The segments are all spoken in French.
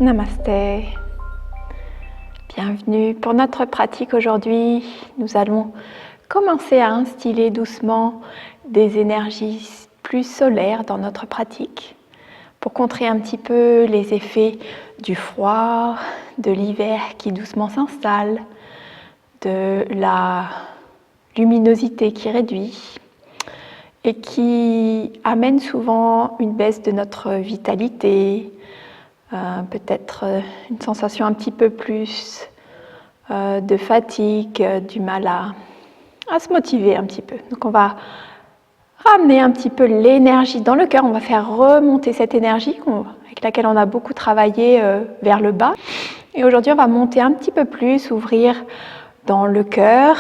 Namasté. Bienvenue pour notre pratique aujourd'hui. Nous allons commencer à instiller doucement des énergies plus solaires dans notre pratique pour contrer un petit peu les effets du froid, de l'hiver qui doucement s'installe, de la luminosité qui réduit et qui amène souvent une baisse de notre vitalité, peut-être une sensation un petit peu plus de fatigue, du mal à se motiver un petit peu. Donc on va ramener un petit peu l'énergie dans le cœur, on va faire remonter cette énergie avec laquelle on a beaucoup travaillé vers le bas. Et aujourd'hui on va monter un petit peu plus, ouvrir dans le cœur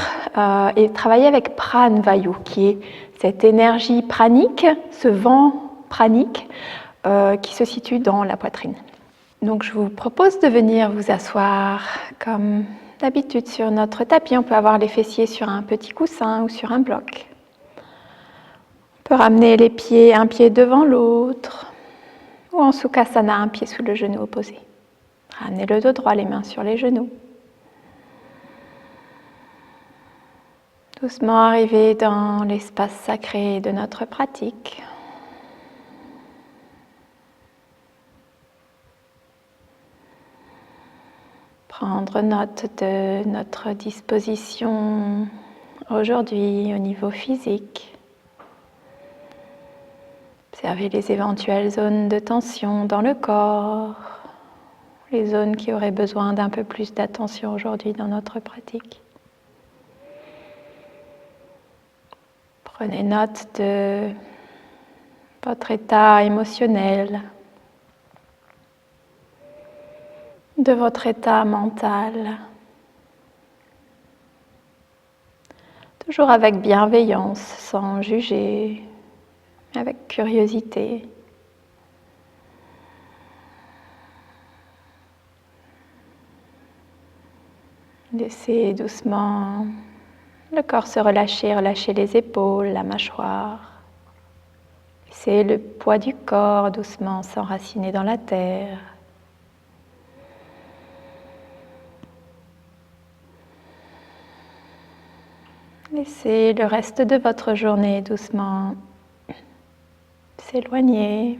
et travailler avec Pranvayu, qui est cette énergie pranique, ce vent pranique qui se situe dans la poitrine. Donc je vous propose de venir vous asseoir comme d'habitude sur notre tapis. On peut avoir les fessiers sur un petit coussin ou sur un bloc. On peut ramener les pieds, un pied devant l'autre, ou en Sukhasana, un pied sous le genou opposé. Ramenez le dos droit, les mains sur les genoux. Doucement arriver dans l'espace sacré de notre pratique. Prendre note de notre disposition aujourd'hui au niveau physique. Observer les éventuelles zones de tension dans le corps, les zones qui auraient besoin d'un peu plus d'attention aujourd'hui dans notre pratique. Prenez note de votre état émotionnel, de votre état mental, toujours avec bienveillance, sans juger, avec curiosité. Laissez doucement le corps se relâcher, relâcher les épaules, la mâchoire. Laissez le poids du corps doucement s'enraciner dans la terre. Laissez le reste de votre journée doucement s'éloigner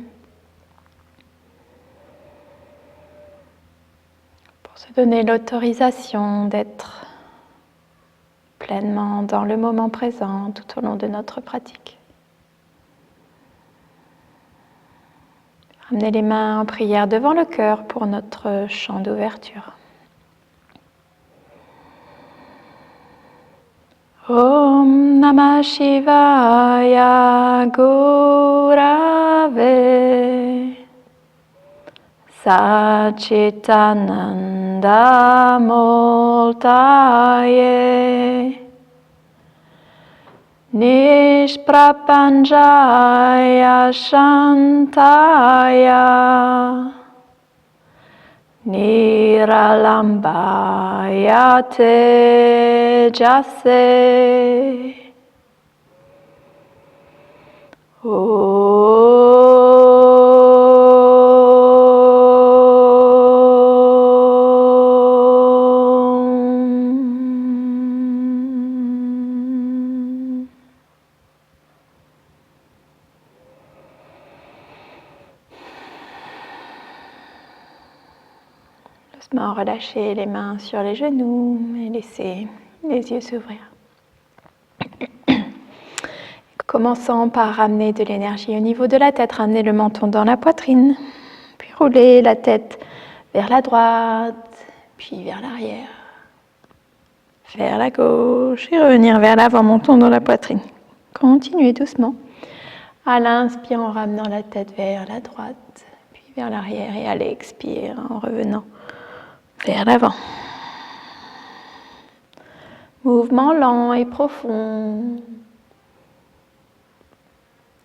pour se donner l'autorisation d'être pleinement dans le moment présent tout au long de notre pratique. Ramenez les mains en prière devant le cœur pour notre chant d'ouverture. Om Namah Shivaya Gurave Satchitananda Multaye Nishprapanjaya Shantaya Niralambaya Tejase Doucement relâchez les mains sur les genoux et laissez les yeux s'ouvrir. Commençons par ramener de l'énergie au niveau de la tête, ramener le menton dans la poitrine, puis rouler la tête vers la droite, puis vers l'arrière, vers la gauche et revenir vers l'avant, menton dans la poitrine. Continuez doucement. À l'inspire, en ramenant la tête vers la droite, puis vers l'arrière et à l'expire en revenant vers l'avant. Mouvement lent et profond.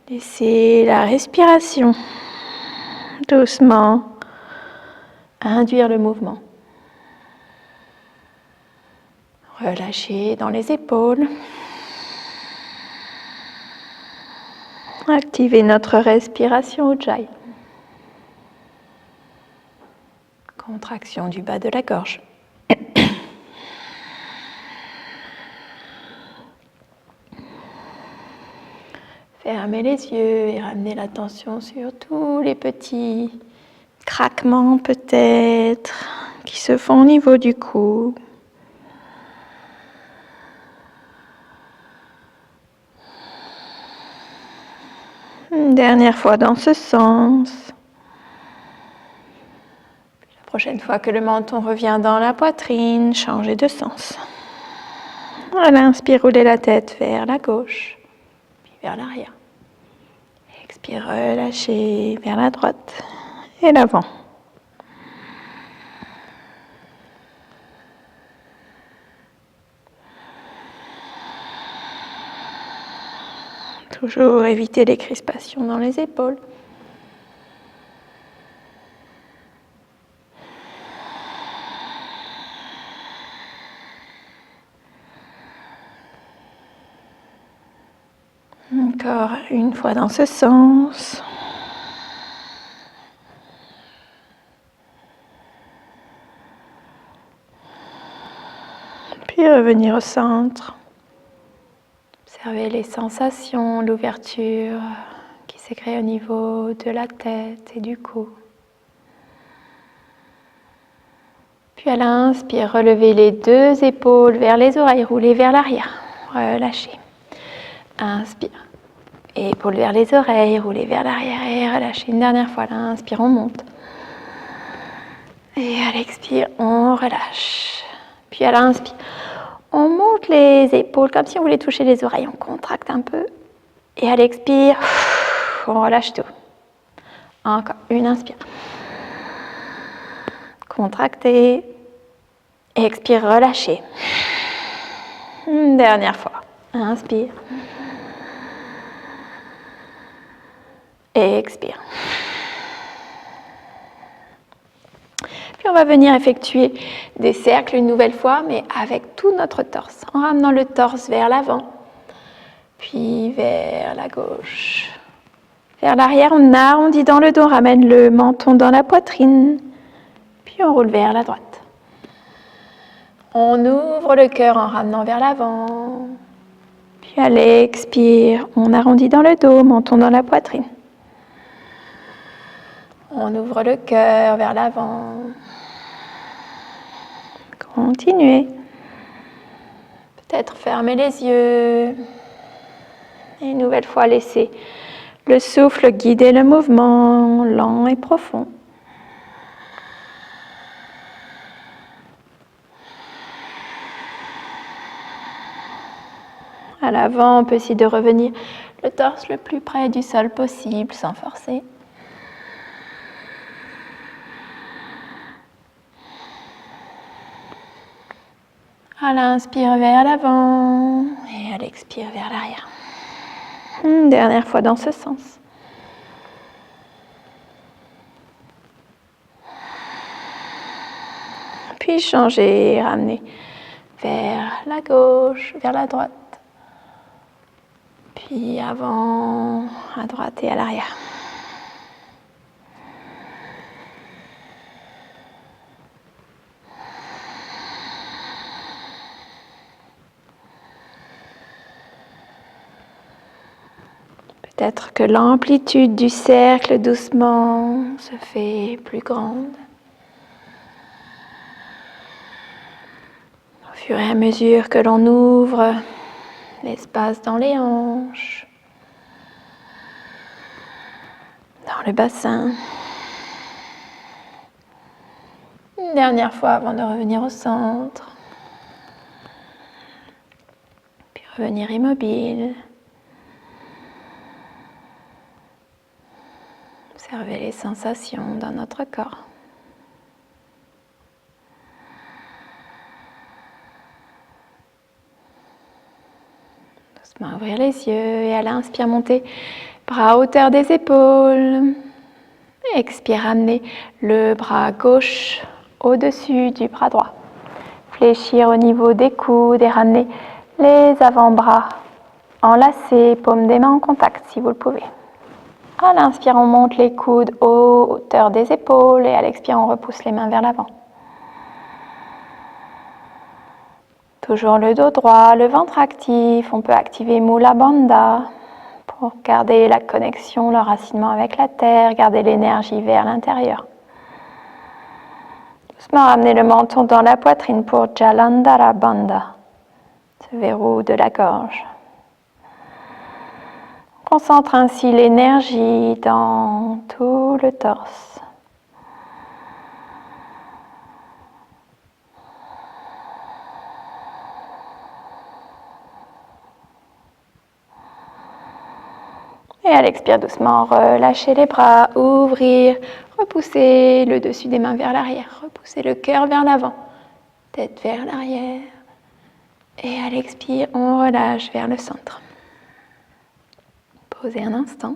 Laissez la respiration doucement induire le mouvement. Relâchez dans les épaules. Activez notre respiration Ujjayi. Contraction du bas de la gorge. Fermez les yeux et ramenez l'attention sur tous les petits craquements peut-être qui se font au niveau du cou. Une dernière fois dans ce sens. La prochaine fois que le menton revient dans la poitrine, changez de sens. À l'inspire, roulez la tête vers la gauche, puis vers l'arrière. Expire, relâchez vers la droite et l'avant. Toujours éviter les crispations dans les épaules. Encore une fois dans ce sens. Puis revenir au centre. Observez les sensations, l'ouverture qui se crée au niveau de la tête et du cou. Puis à l'inspire, relevez les deux épaules vers les oreilles, roulez vers l'arrière. Relâchez. Inspire. Épaules vers les oreilles, roulez vers l'arrière et relâchez. Une dernière fois, là, inspire, on monte. Et à l'expire, on relâche. Puis à l'inspire, on monte les épaules comme si on voulait toucher les oreilles. On contracte un peu. Et à l'expire, on relâche tout. Encore une inspire. Contractez. Expire, relâchez. Une dernière fois. Inspire. Et expire. Puis on va venir effectuer des cercles une nouvelle fois, mais avec tout notre torse, en ramenant le torse vers l'avant, puis vers la gauche. Vers l'arrière, on arrondit dans le dos, on ramène le menton dans la poitrine, puis on roule vers la droite. On ouvre le cœur en ramenant vers l'avant, puis à l'expire, on arrondit dans le dos, menton dans la poitrine. On ouvre le cœur vers l'avant. Continuez. Peut-être fermer les yeux. Et une nouvelle fois, laissez le souffle guider le mouvement lent et profond. À l'avant, on peut essayer de revenir le torse le plus près du sol possible sans forcer. À l'inspire vers l'avant et à l'expire vers l'arrière. Une dernière fois dans ce sens. Puis changez, ramenez vers la gauche, vers la droite. Puis avant, à droite et à l'arrière. Peut-être que l'amplitude du cercle doucement se fait plus grande. Au fur et à mesure que l'on ouvre l'espace dans les hanches, dans le bassin. Une dernière fois avant de revenir au centre. Puis revenir immobile. Observez les sensations dans notre corps. Doucement ouvrir les yeux et à l'inspire, monter bras à hauteur des épaules. Expire, ramener le bras gauche au-dessus du bras droit. Fléchir au niveau des coudes et ramener les avant-bras enlacés, paumes des mains en contact si vous le pouvez. À l'inspire, on monte les coudes aux hauteurs des épaules et à l'expire, on repousse les mains vers l'avant. Toujours le dos droit, le ventre actif. On peut activer Mula Bandha pour garder la connexion, le racinement avec la terre, garder l'énergie vers l'intérieur. Doucement ramener le menton dans la poitrine pour Jalandhara Bandha, ce verrou de la gorge. Concentre ainsi l'énergie dans tout le torse. Et à l'expire, doucement, relâchez les bras, ouvrir, repousser le dessus des mains vers l'arrière, repousser le cœur vers l'avant, tête vers l'arrière. Et à l'expire, on relâche vers le centre. Posez un instant.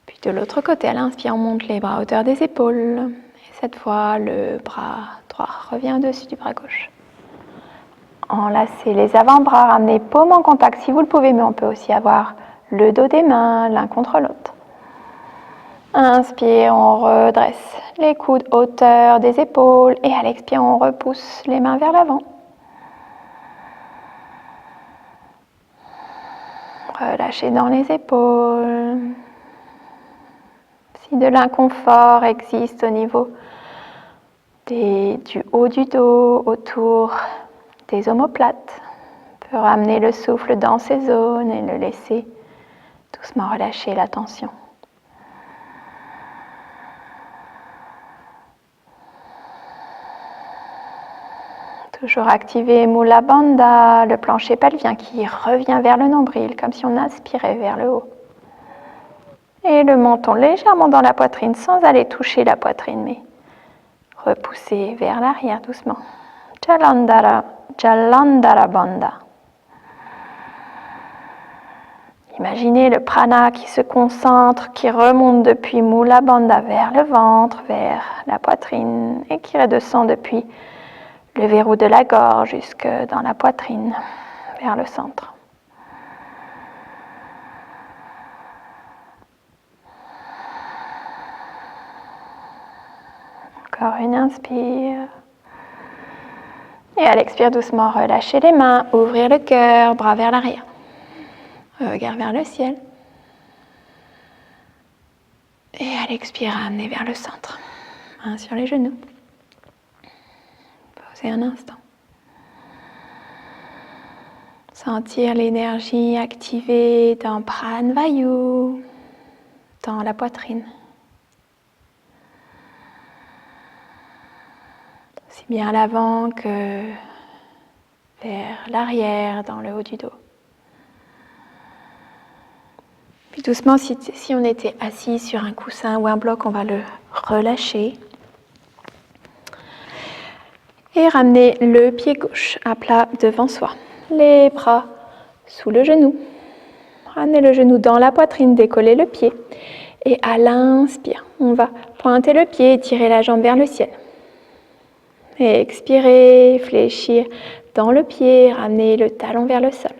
Puis de l'autre côté, à l'inspire, on monte les bras à hauteur des épaules. Et cette fois, le bras droit revient au-dessus du bras gauche. Enlacez les avant-bras, ramenez paume en contact si vous le pouvez, mais on peut aussi avoir le dos des mains l'un contre l'autre. Inspire, on redresse les coudes hauteur des épaules et à l'expire, on repousse les mains vers l'avant. Relâchez dans les épaules. Si de l'inconfort existe au niveau du haut du dos, autour des omoplates, on peut ramener le souffle dans ces zones et le laisser doucement relâcher la tension. Toujours activer Mula Bandha, le plancher pelvien qui revient vers le nombril, comme si on aspirait vers le haut. Et le menton légèrement dans la poitrine, sans aller toucher la poitrine, mais repousser vers l'arrière doucement. Jalandhara Bandha. Imaginez le prana qui se concentre, qui remonte depuis Mula Bandha vers le ventre, vers la poitrine et qui redescend depuis le verrou de la gorge jusque dans la poitrine, vers le centre. Encore une inspire. Et à l'expire, doucement relâcher les mains, ouvrir le cœur, bras vers l'arrière. Regard vers le ciel. Et à l'expire, amener vers le centre. Main sur les genoux. Posez un instant. Sentir l'énergie activée dans Pranavayu, dans la poitrine. Aussi bien à l'avant que vers l'arrière, dans le haut du dos. Puis doucement, si on était assis sur un coussin ou un bloc, on va le relâcher. Et ramener le pied gauche à plat devant soi. Les bras sous le genou. Ramenez le genou dans la poitrine, décollez le pied. Et à l'inspire, on va pointer le pied et tirer la jambe vers le ciel. Et expirez, fléchir dans le pied, ramener le talon vers le sol.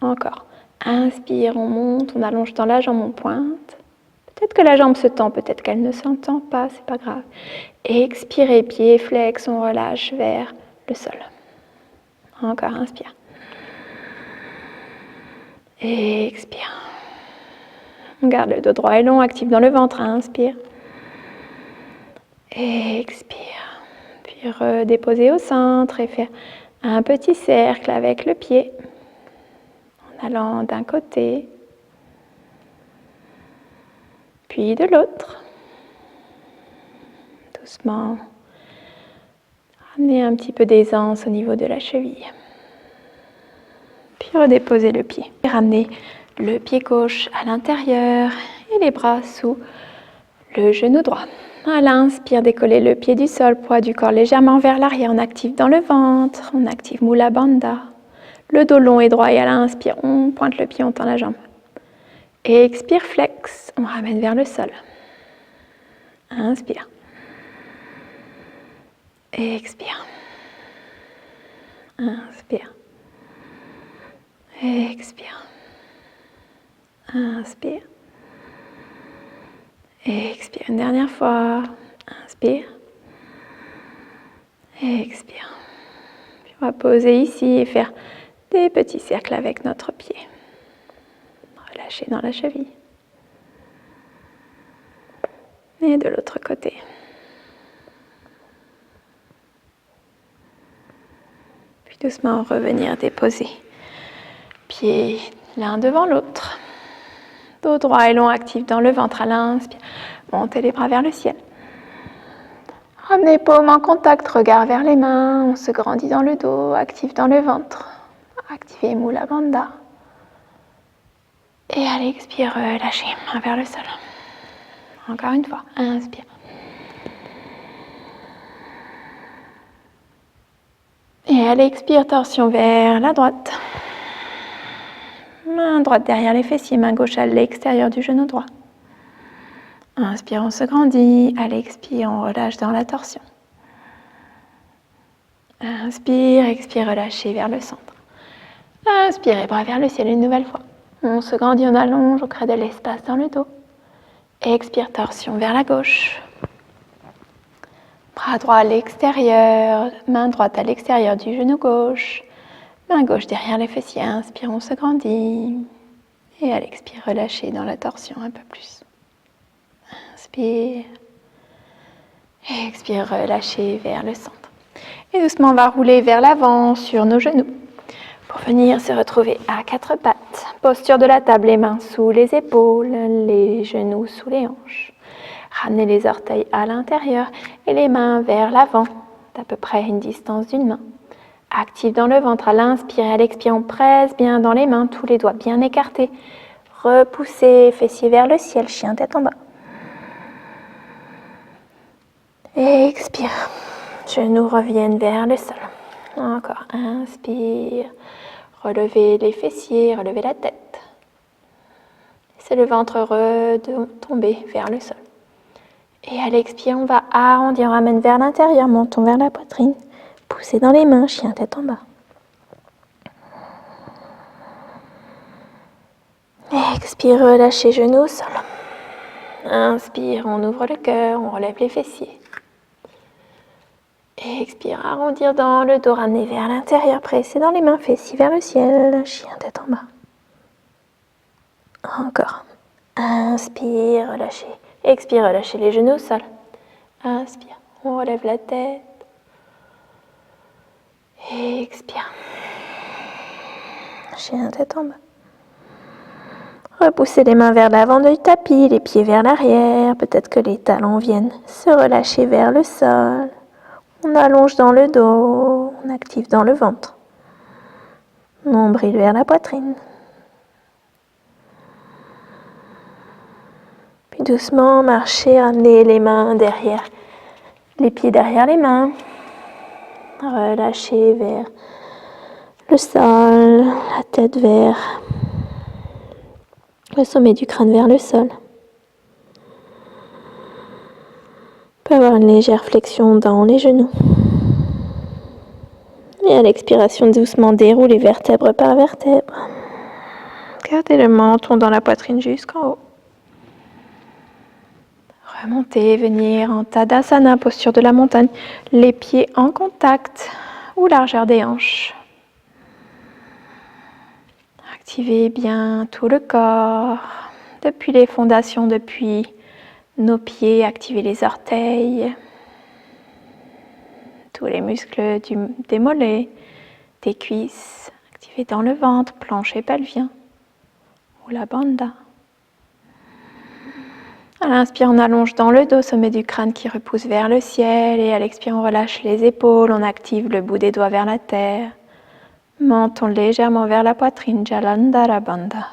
Encore. Inspire, on monte, on allonge dans la jambe, on pointe. Peut-être que la jambe se tend, peut-être qu'elle ne s'entend pas, c'est pas grave. Expirez, pied flex, on relâche vers le sol. Encore, inspire. Expire. On garde le dos droit et long, actif dans le ventre, inspire. Expire. Puis redéposer au centre et faire un petit cercle avec le pied. En allant d'un côté, puis de l'autre. Doucement. Ramener un petit peu d'aisance au niveau de la cheville. Puis redéposer le pied. Ramener le pied gauche à l'intérieur et les bras sous le genou droit. À l'inspire, décoller le pied du sol, poids du corps légèrement vers l'arrière. On active dans le ventre, on active Mula Bandha. Le dos long et droit et à l'inspire, on pointe le pied, on tend la jambe. Et expire, flex, on ramène vers le sol. Inspire. Expire. Inspire. Expire. Inspire. Expire une dernière fois. Inspire. Expire. Puis on va poser ici et faire des petits cercles avec notre pied. Relâcher dans la cheville. Et de l'autre côté. Puis doucement revenir déposer. Pieds l'un devant l'autre. Dos droit et long actif dans le ventre à l'inspire. Montez les bras vers le ciel. Ramenez paume en contact, regard vers les mains. On se grandit dans le dos, actif dans le ventre. Activez Mula Bandha. Et à l'expire, lâchez, main vers le sol. Encore une fois, inspire. Et à l'expire, torsion vers la droite. Main droite derrière les fessiers, main gauche à l'extérieur du genou droit. Inspire, on se grandit. À l'expire, on relâche dans la torsion. Inspire, expire, relâchez vers le centre. Inspirez, bras vers le ciel une nouvelle fois. On se grandit, on allonge, on crée de l'espace dans le dos. Expire, torsion vers la gauche. Bras droit à l'extérieur, main droite à l'extérieur du genou gauche. Main gauche derrière les fessiers. Inspire, on se grandit. Et à l'expire, relâchez dans la torsion un peu plus. Inspire. Expire, relâchez vers le centre. Et doucement, on va rouler vers l'avant sur nos genoux. Pour venir se retrouver à quatre pattes. Posture de la table, les mains sous les épaules, les genoux sous les hanches. Ramenez les orteils à l'intérieur et les mains vers l'avant, d'à peu près une distance d'une main. Active dans le ventre, à l'inspire et à l'expire, on presse bien dans les mains, tous les doigts bien écartés. Repoussez, fessiers vers le ciel, chien tête en bas. Expire, genoux reviennent vers le sol. Encore, inspire, relevez les fessiers, relevez la tête. C'est le ventre retomber vers le sol. Et à l'expire, on va arrondir, on ramène vers l'intérieur, menton vers la poitrine. Poussez dans les mains, chien tête en bas. Expire, relâchez genoux au sol. Inspire, on ouvre le cœur, on relève les fessiers. Expire, arrondir dans le dos, ramener vers l'intérieur, presser dans les mains, fessiers vers le ciel, chien tête en bas. Encore. Inspire, relâchez. Expire, relâchez les genoux au sol. Inspire, on relève la tête. Expire. Chien tête en bas. Repoussez les mains vers l'avant du tapis, les pieds vers l'arrière. Peut-être que les talons viennent se relâcher vers le sol. On allonge dans le dos, on active dans le ventre. Nombril vers la poitrine. Puis doucement, marchez, ramenez les mains derrière, les pieds derrière les mains. Relâchez vers le sol, la tête vers le sommet du crâne vers le sol. On peut avoir une légère flexion dans les genoux. Et à l'expiration, doucement déroulez vertèbre par vertèbre. Gardez le menton dans la poitrine jusqu'en haut. Remontez, venir en Tadasana, posture de la montagne. Les pieds en contact ou largeur des hanches. Activez bien tout le corps, depuis les fondations, depuis nos pieds, activez les orteils, tous les muscles des mollets, des cuisses, activez dans le ventre, plancher pelvien, Mula Bandha. À l'inspire, on allonge dans le dos, sommet du crâne qui repousse vers le ciel, et à l'expire, on relâche les épaules, on active le bout des doigts vers la terre. Menton légèrement vers la poitrine, Jalandhara Bandha.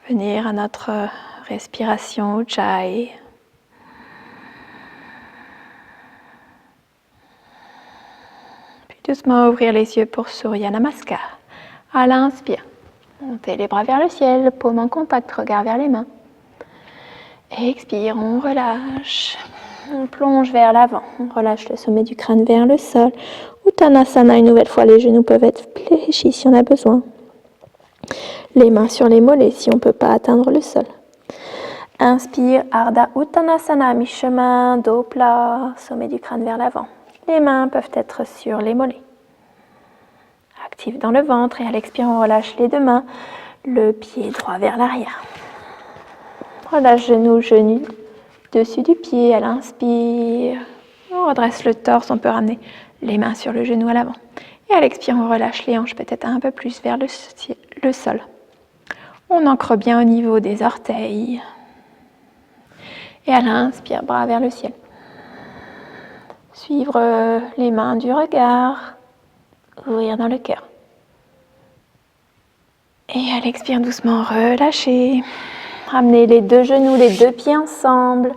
Revenir à notre respiration Ujjayi. Puis doucement ouvrir les yeux pour Surya Namaskar. À l'inspire, montez les bras vers le ciel, paume en contact, regard vers les mains. Expire, on relâche. On plonge vers l'avant, on relâche le sommet du crâne vers le sol. Uttanasana, une nouvelle fois, les genoux peuvent être fléchis si on a besoin. Les mains sur les mollets si on ne peut pas atteindre le sol. Inspire, Ardha Uttanasana, mi-chemin, dos plat, sommet du crâne vers l'avant. Les mains peuvent être sur les mollets. Active dans le ventre et à l'expire, on relâche les deux mains, le pied droit vers l'arrière. Relâche genou dessus du pied à l'inspire. On redresse le torse, on peut ramener les mains sur le genou à l'avant. Et à l'expire, on relâche les hanches peut-être un peu plus vers le sol. On ancre bien au niveau des orteils. Et à l'inspire, bras vers le ciel. Suivre les mains du regard. Ouvrir dans le cœur. Et à l'expire, doucement relâcher. Ramener les deux genoux, les deux pieds ensemble.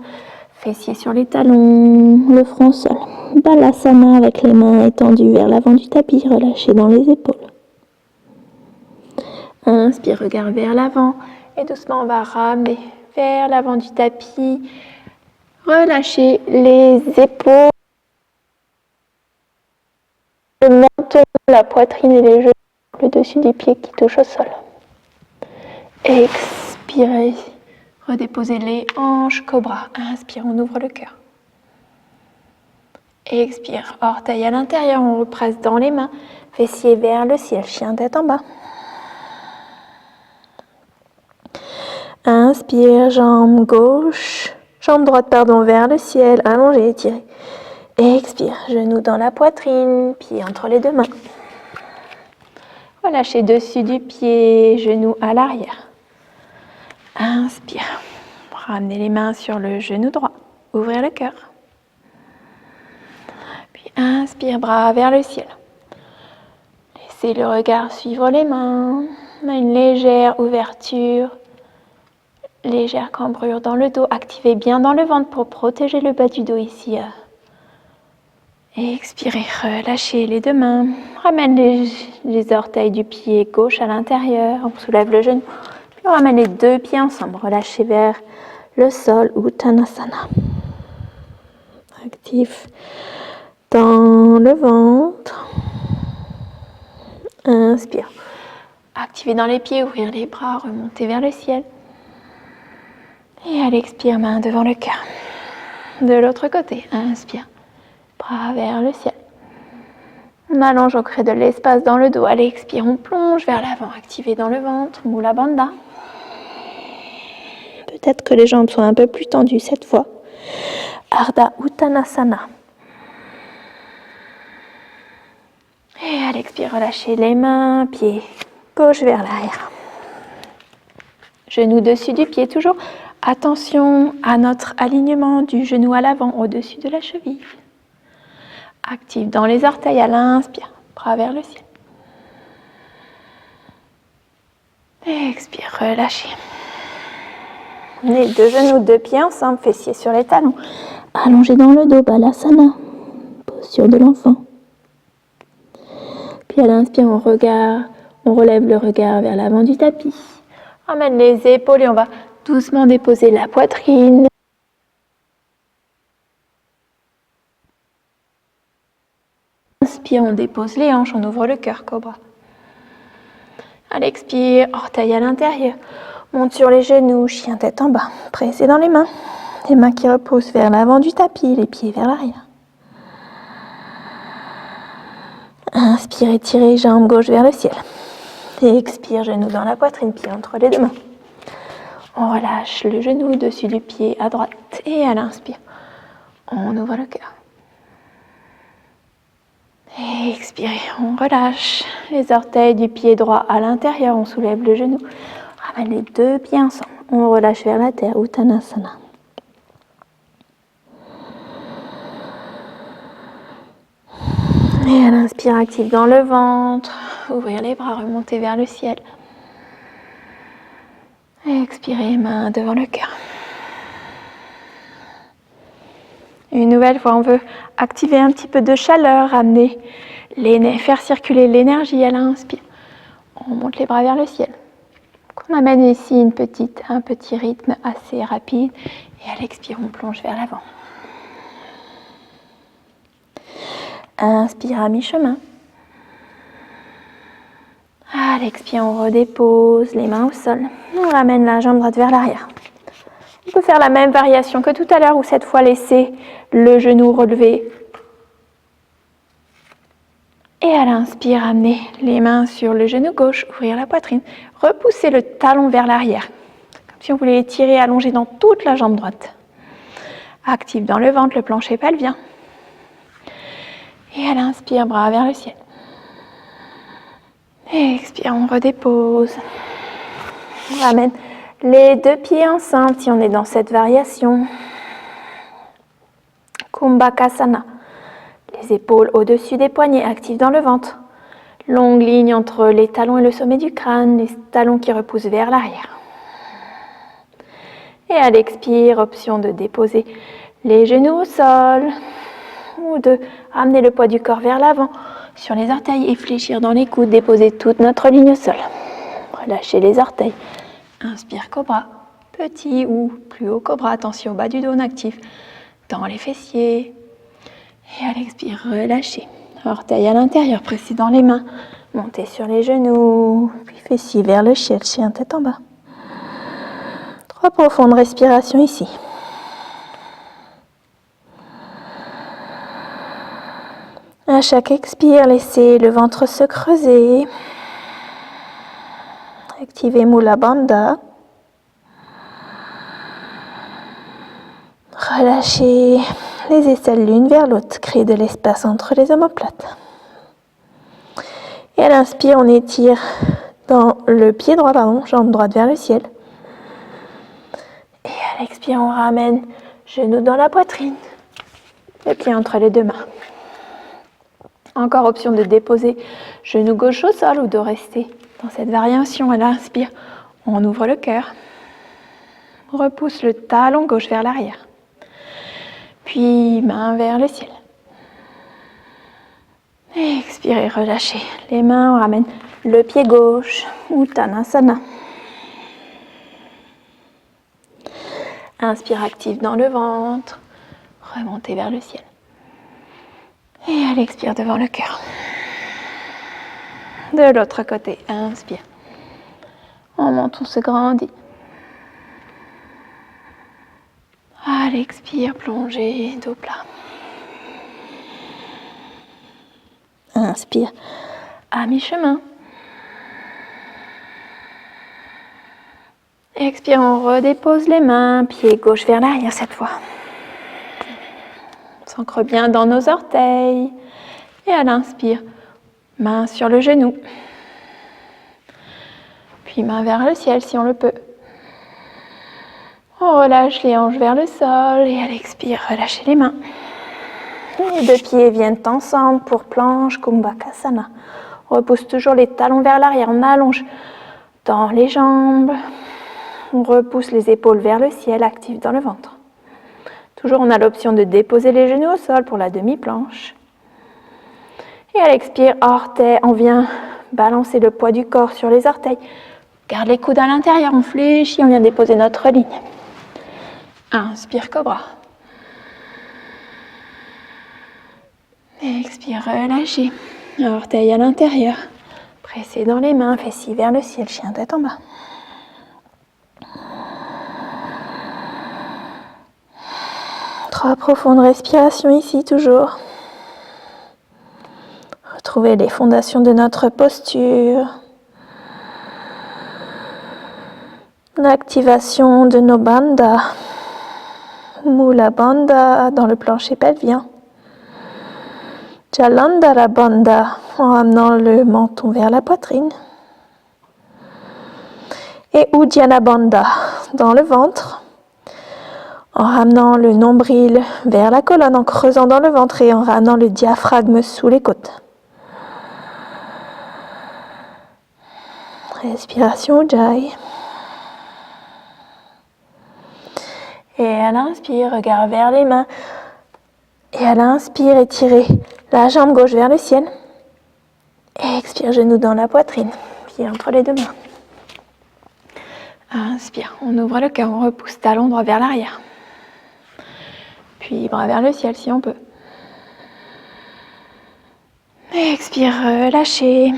Fessiers sur les talons, le front au sol. Balasana avec les mains étendues vers l'avant du tapis, relâchez dans les épaules. Inspire, regard vers l'avant. Et doucement, on va ramener vers l'avant du tapis. Relâchez les épaules, le menton, la poitrine et les genoux, le dessus des pieds qui touchent au sol. Expirez. Redéposez les hanches, cobra. Inspire, on ouvre le cœur. Expire, orteil à l'intérieur, on represse dans les mains. Fessiers vers le ciel, chien tête en bas. Inspire, jambe droite vers le ciel, allongez, étirez. Expire, genou dans la poitrine, pied entre les deux mains. Relâchez dessus du pied, genou à l'arrière. Inspire, ramenez les mains sur le genou droit, ouvrir le cœur. Puis inspire, bras vers le ciel. Laissez le regard suivre les mains. On a une légère ouverture, légère cambrure dans le dos. Activez bien dans le ventre pour protéger le bas du dos ici. Expirez, relâchez les deux mains. Ramène les orteils du pied gauche à l'intérieur. On soulève le genou. Puis on ramène les deux pieds ensemble. Relâchez vers le sol, Uttanasana. Actif dans le ventre. Inspire. Activez dans les pieds, ouvrir les bras, remonter vers le ciel. Et à l'expire, main devant le cœur. De l'autre côté, inspire. Bras vers le ciel. On allonge, on crée de l'espace dans le dos. À l'expire, on plonge vers l'avant. Activez dans le ventre, Mula Bandha. Peut-être que les jambes sont un peu plus tendues cette fois. Ardha Uttanasana. Et à l'expire, relâchez les mains, pied gauche vers l'arrière. Genou dessus du pied, toujours. Attention à notre alignement du genou à l'avant, au-dessus de la cheville. Active dans les orteils à l'inspire, bras vers le ciel. Expire, relâchez. Les deux genoux, deux pieds ensemble, fessiers sur les talons. Allongez dans le dos, Balasana, posture de l'enfant. Puis à l'inspire, on relève le regard vers l'avant du tapis. Ramène les épaules et on va doucement déposer la poitrine. Inspire, on dépose les hanches, on ouvre le cœur, cobra. À l'expire, orteil à l'intérieur. Monte sur les genoux, chien tête en bas. Pressez dans les mains qui reposent vers l'avant du tapis, les pieds vers l'arrière. Inspire, étirez, jambe gauche vers le ciel. Et expire, genou dans la poitrine, pied entre les deux mains. On relâche le genou dessus du pied à droite. Et à l'inspire, on ouvre le cœur. Et expirez, on relâche les orteils du pied droit à l'intérieur. On soulève le genou. Ramène les deux pieds ensemble. On relâche vers la terre, Uttanasana. Et à l'inspire, active dans le ventre. Ouvrir les bras, remonter vers le ciel. Et expirez, main devant le cœur. Une nouvelle fois, on veut activer un petit peu de chaleur, faire circuler l'énergie à l'inspire. On monte les bras vers le ciel. On amène ici un petit rythme assez rapide. Et à l'expire, on plonge vers l'avant. Inspire à mi-chemin. À l'expire, on redépose les mains au sol. On ramène la jambe droite vers l'arrière. On peut faire la même variation que tout à l'heure, où cette fois laisser le genou relevé. Et à l'inspire, amener les mains sur le genou gauche, ouvrir la poitrine. Repousser le talon vers l'arrière. Comme si on voulait étirer, allonger dans toute la jambe droite. Active dans le ventre, le plancher pelvien. Et à l'inspire, bras vers le ciel. Et expire, on redépose. On ramène les deux pieds ensemble si on est dans cette variation. Kumbhakasana. Les épaules au-dessus des poignets, actives dans le ventre. Longue ligne entre les talons et le sommet du crâne, les talons qui repoussent vers l'arrière. Et à l'expire, option de déposer les genoux au sol ou de ramener le poids du corps vers l'avant sur les orteils et fléchir dans les coudes, déposer toute notre ligne au sol. Relâchez les orteils. Inspire cobra, petit ou plus haut cobra, attention au bas du dos, on active dans les fessiers. Et à l'expire, relâchez. Orteils à l'intérieur, pressez dans les mains, montez sur les genoux, puis fessiers vers le ciel, chien tête en bas. 3 profondes respirations ici. À chaque expire, laissez le ventre se creuser. Activez Mula Bandha. Relâchez les aisselles l'une vers l'autre. Créez de l'espace entre les omoplates. Et à l'inspire, on étire dans le pied droit, jambe droite vers le ciel. Et à l'expire, on ramène genou dans la poitrine. Le pied entre les deux mains. Encore option de déposer genou gauche au sol ou de rester dans cette variation. À l'inspire, on ouvre le cœur. On repousse le talon gauche vers l'arrière. Puis main vers le ciel. Et expirez, relâchez les mains. On ramène le pied gauche, Uttanasana. Inspire, active dans le ventre. Remontez vers le ciel. Et à l'expire devant le cœur. De l'autre côté, inspire. On monte, on se grandit. À l'expire, plongez, dos plat. Inspire, à mi-chemin. Expire, on redépose les mains, pied gauche vers l'arrière cette fois. On s'ancre bien dans nos orteils. Et à l'inspire, main sur le genou. Puis main vers le ciel si on le peut. On relâche les hanches vers le sol et à l'expire, relâchez les mains. Les deux pieds viennent ensemble pour planche Kumbhakasana. On repousse toujours les talons vers l'arrière, on allonge dans les jambes. On repousse les épaules vers le ciel, active dans le ventre. Toujours, on a l'option de déposer les genoux au sol pour la demi-planche. Et à l'expire, orteil, on vient balancer le poids du corps sur les orteils. Garde les coudes à l'intérieur, on fléchit, on vient déposer notre ligne. Inspire, cobra. Expire, relâchez. Orteil à l'intérieur. Pressez dans les mains, fessiers vers le ciel, chien tête en bas. Trois profondes respirations ici, toujours. Retrouvez les fondations de notre posture. L'activation de nos bandhas. Mula Bandha dans le plancher pelvien. Jalandhara Bandha en ramenant le menton vers la poitrine. Et Uddiyana Bandha dans le ventre. En ramenant le nombril vers la colonne, en creusant dans le ventre et en ramenant le diaphragme sous les côtes. Respiration Ujjayi. Et à l'inspire, regard vers les mains. Et à l'inspire, étirez la jambe gauche vers le ciel. Et expire, genou dans la poitrine, pied entre les deux mains. Inspire, on ouvre le cœur, on repousse talon droit vers l'arrière. Puis bras vers le ciel si on peut. Et expire, relâchez.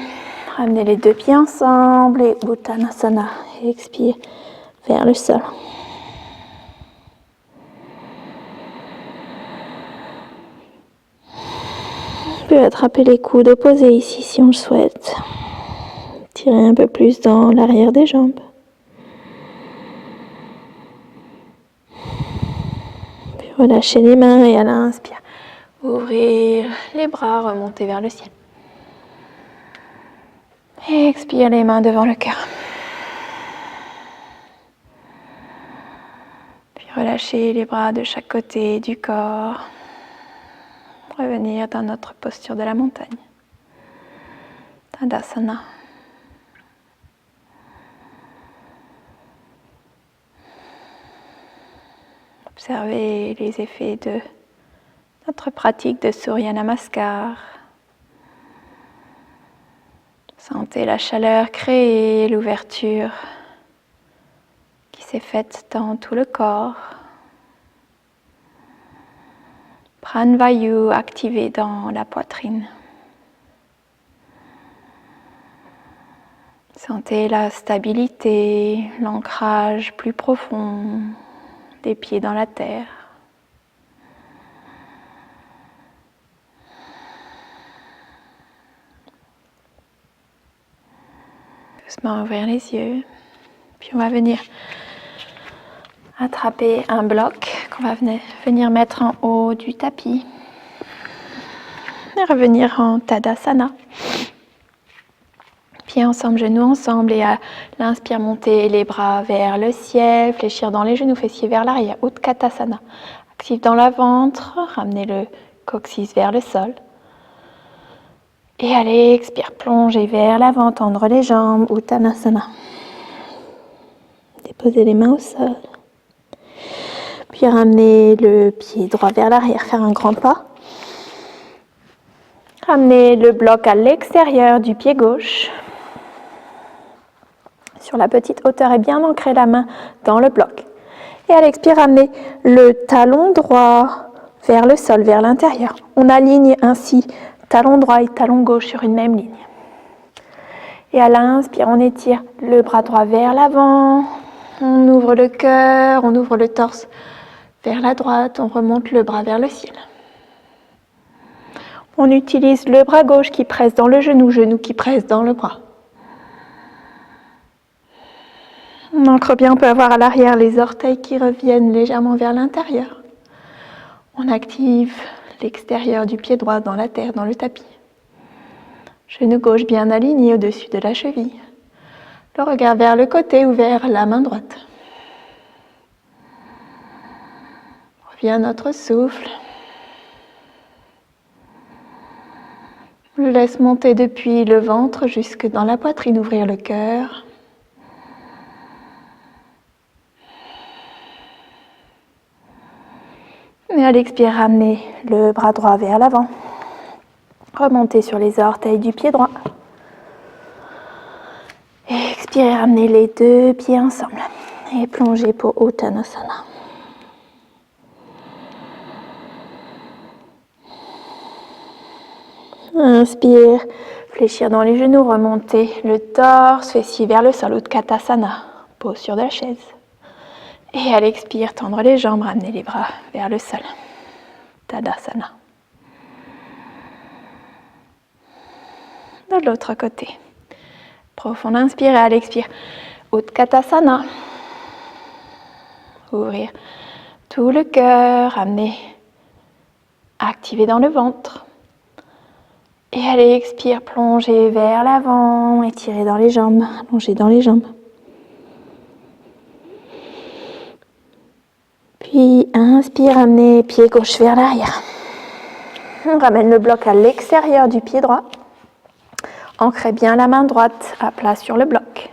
Ramenez les deux pieds ensemble et Uttanasana. Expire vers le sol. On peut attraper les coudes opposés ici si on le souhaite. Tirer un peu plus dans l'arrière des jambes. Puis relâchez les mains et à l'inspire, ouvrir les bras, remonter vers le ciel. Et expire les mains devant le cœur. Puis relâchez les bras de chaque côté du corps. Revenir dans notre posture de la montagne. Tadasana. Observez les effets de notre pratique de Surya Namaskar. Sentez la chaleur créée, l'ouverture qui s'est faite dans tout le corps. Pranvayu activé dans la poitrine. Sentez la stabilité, l'ancrage plus profond des pieds dans la terre. Doucement ouvrir les yeux. Puis on va venir attraper un bloc qu'on va venir mettre en haut du tapis. Et revenir en Tadasana. Pieds ensemble, genoux ensemble. Et à l'inspire, monter les bras vers le ciel. Fléchir dans les genoux, fessiers vers l'arrière. Utkatasana. Actif dans le ventre. Ramenez le coccyx vers le sol. Et allez, expire, plonger vers l'avant, tendre les jambes. Uttanasana. Déposez les mains au sol. Puis ramenez le pied droit vers l'arrière, faire un grand pas. Ramenez le bloc à l'extérieur du pied gauche. Sur la petite hauteur et bien ancrer la main dans le bloc. Et à l'expire, ramenez le talon droit vers le sol, vers l'intérieur. On aligne ainsi talon droit et talon gauche sur une même ligne. Et à l'inspire, on étire le bras droit vers l'avant. On ouvre le cœur, on ouvre le torse vers la droite, on remonte le bras vers le ciel. On utilise le bras gauche qui presse dans le genou, genou qui presse dans le bras. On ancre bien, on peut avoir à l'arrière les orteils qui reviennent légèrement vers l'intérieur. On active l'extérieur du pied droit dans la terre, dans le tapis. Genou gauche bien aligné au-dessus de la cheville. Le regard vers le côté ou vers la main droite. Revient notre souffle. On le laisse monter depuis le ventre jusque dans la poitrine, ouvrir le cœur. Et à l'expire, ramenez le bras droit vers l'avant. Remontez sur les orteils du pied droit. Et expirez, ramenez les deux pieds ensemble. Et plongez pour Uttanasana. Inspire, fléchir dans les genoux, remonter le torse, fessier vers le sol, Utkatasana, posture de la chaise. Et à l'expire, tendre les jambes, ramener les bras vers le sol, Tadasana. De l'autre côté. Profond inspire et à l'expire, Utkatasana. Ouvrir tout le cœur, ramener, activer dans le ventre. Et allez, expire, plonger vers l'avant, étirer dans les jambes, allonger dans les jambes. Puis inspire, amenez pied gauche vers l'arrière. On ramène le bloc à l'extérieur du pied droit. Ancrez bien la main droite à plat sur le bloc.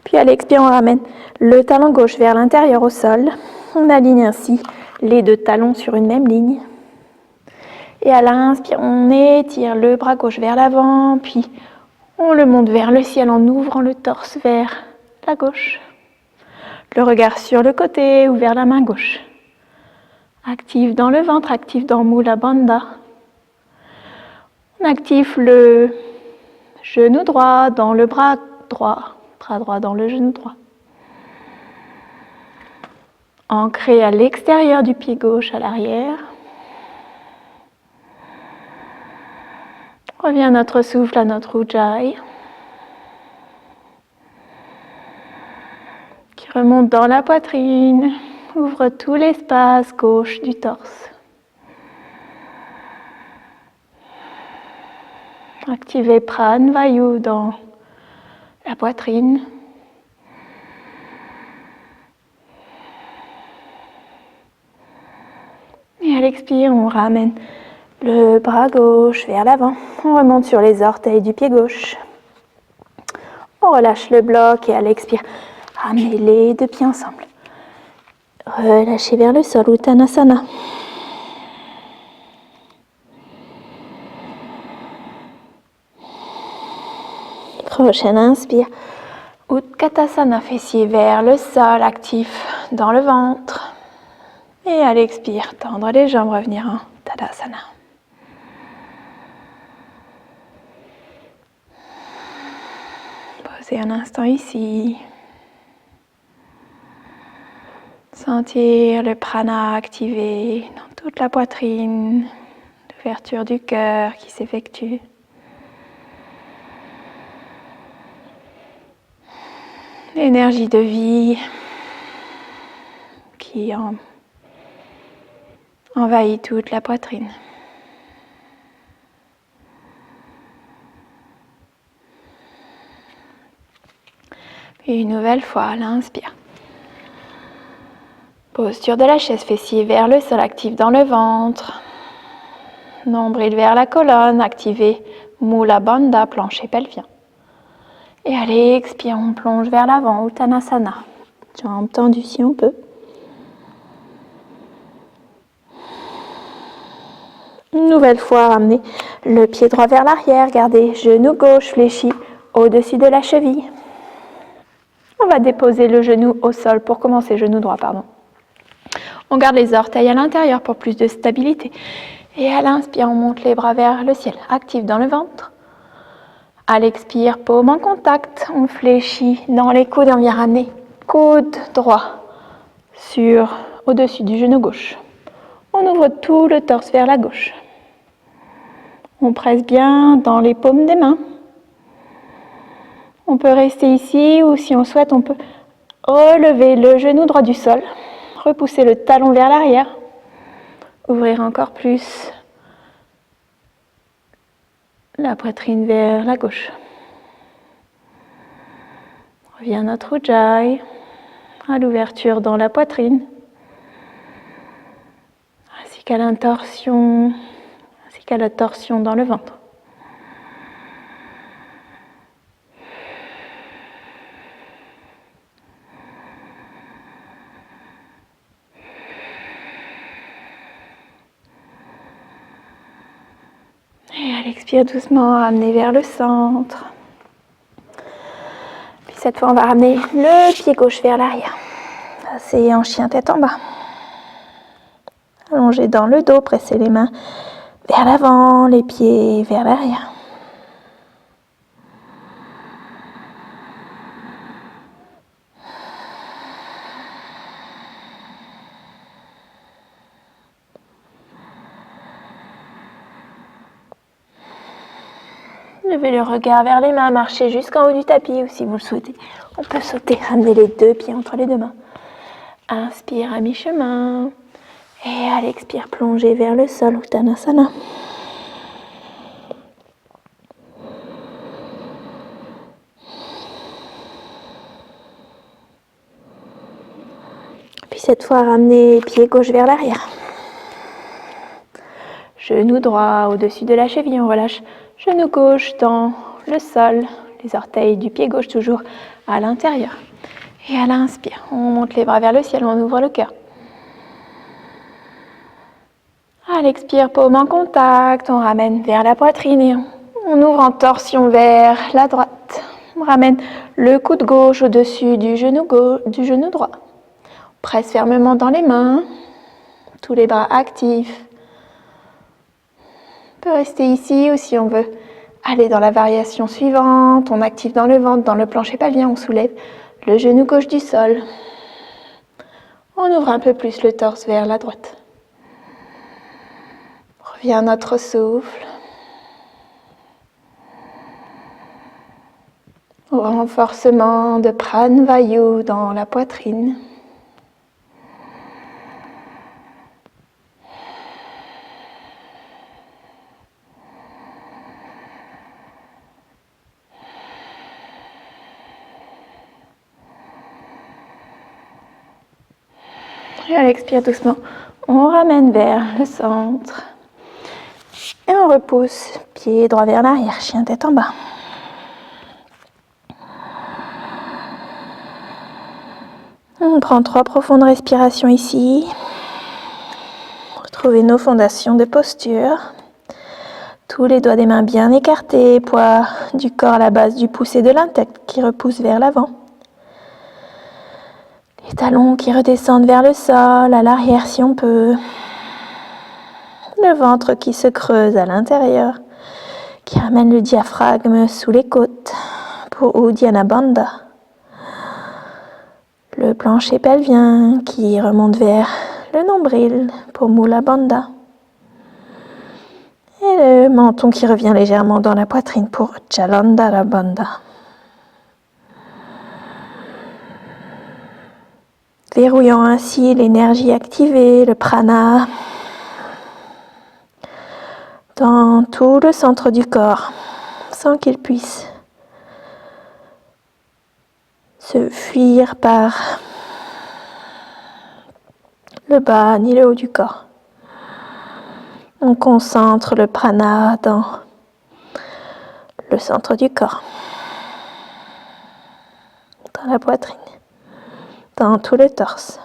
Puis à l'expire, on ramène le talon gauche vers l'intérieur au sol. On aligne ainsi les deux talons sur une même ligne. Et à l'inspire, on étire le bras gauche vers l'avant, puis on le monte vers le ciel en ouvrant le torse vers la gauche. Le regard sur le côté ou vers la main gauche. Active dans le ventre, active dans Mula Bandha. On active le genou droit dans le bras droit dans le genou droit. Ancré à l'extérieur du pied gauche à l'arrière. Revient notre souffle à notre Ujjayi. Qui remonte dans la poitrine. Ouvre tout l'espace gauche du torse. Activez Pranavayu dans la poitrine. Et à l'expire, on ramène le bras gauche vers l'avant. On remonte sur les orteils du pied gauche. On relâche le bloc et à l'expire, ramenez les deux pieds ensemble. Relâchez vers le sol, Uttanasana. Prochaine inspire. Utkatasana, fessier vers le sol, actif dans le ventre. Et à l'expire, tendre les jambes, revenir en Tadasana. Posez un instant ici. Sentir le prana activé dans toute la poitrine, l'ouverture du cœur qui s'effectue. L'énergie de vie qui envahit toute la poitrine. Puis une nouvelle fois, l'inspire. Posture de la chaise, fessier vers le sol, actif dans le ventre. Nombril vers la colonne, activé Mula Bandha, plancher pelvien. Et allez, expire, on plonge vers l'avant, Uttanasana. Jambes tendues si on peut. Une nouvelle fois, ramenez le pied droit vers l'arrière, gardez genou gauche fléchi au-dessus de la cheville. On va déposer le genou au sol pour commencer, genou droit, pardon. On garde les orteils à l'intérieur pour plus de stabilité. Et à l'inspire, on monte les bras vers le ciel, actif dans le ventre. À l'expire, paume en contact, on fléchit dans les coudes et on vient ramener coude droit au-dessus du genou gauche. On ouvre tout le torse vers la gauche. On presse bien dans les paumes des mains. On peut rester ici ou si on souhaite, on peut relever le genou droit du sol, repousser le talon vers l'arrière, ouvrir encore plus la poitrine vers la gauche. Revient notre Ujjayi à l'ouverture dans la poitrine, ainsi qu'à la torsion dans le ventre. Et à l'expire doucement, ramener vers le centre. Puis cette fois, on va ramener le pied gauche vers l'arrière. C'est en chien tête en bas. Allongez dans le dos, pressez les mains vers l'avant, les pieds vers l'arrière. Levez le regard vers les mains, marchez jusqu'en haut du tapis ou si vous le souhaitez, on peut sauter, ramener les deux pieds entre les deux mains. Inspire à mi-chemin et à l'expire, plongez vers le sol, Uttanasana. Puis cette fois, ramenez pied gauche vers l'arrière. Genou droit au-dessus de la cheville, on relâche. Genou gauche dans le sol, les orteils du pied gauche toujours à l'intérieur. Et à l'inspire, on monte les bras vers le ciel, on ouvre le cœur. À l'expire, paume en contact, on ramène vers la poitrine et on ouvre en torsion vers la droite. On ramène le coude gauche au-dessus du genou droit. On presse fermement dans les mains, tous les bras actifs. On peut rester ici ou si on veut aller dans la variation suivante, on active dans le ventre, dans le plancher pelvien, on soulève le genou gauche du sol. On ouvre un peu plus le torse vers la droite. On revient à notre souffle. Au renforcement de Pranavayu dans la poitrine. Et à l'expire doucement, on ramène vers le centre. Et on repousse, pied droit vers l'arrière, chien tête en bas. On prend 3 profondes respirations ici. Retrouvez nos fondations de posture. Tous les doigts des mains bien écartés, poids du corps à la base du pouce et de l'index qui repousse vers l'avant. Les talons qui redescendent vers le sol, à l'arrière si on peut. Le ventre qui se creuse à l'intérieur, qui ramène le diaphragme sous les côtes pour Uddiyana Bandha. Le plancher pelvien qui remonte vers le nombril pour Mula Bandha. Et le menton qui revient légèrement dans la poitrine pour Jalandhara Bandha. Verrouillant ainsi l'énergie activée, le prana, dans tout le centre du corps, sans qu'il puisse se fuir par le bas ni le haut du corps. On concentre le prana dans le centre du corps, dans la poitrine, dans tout le torse.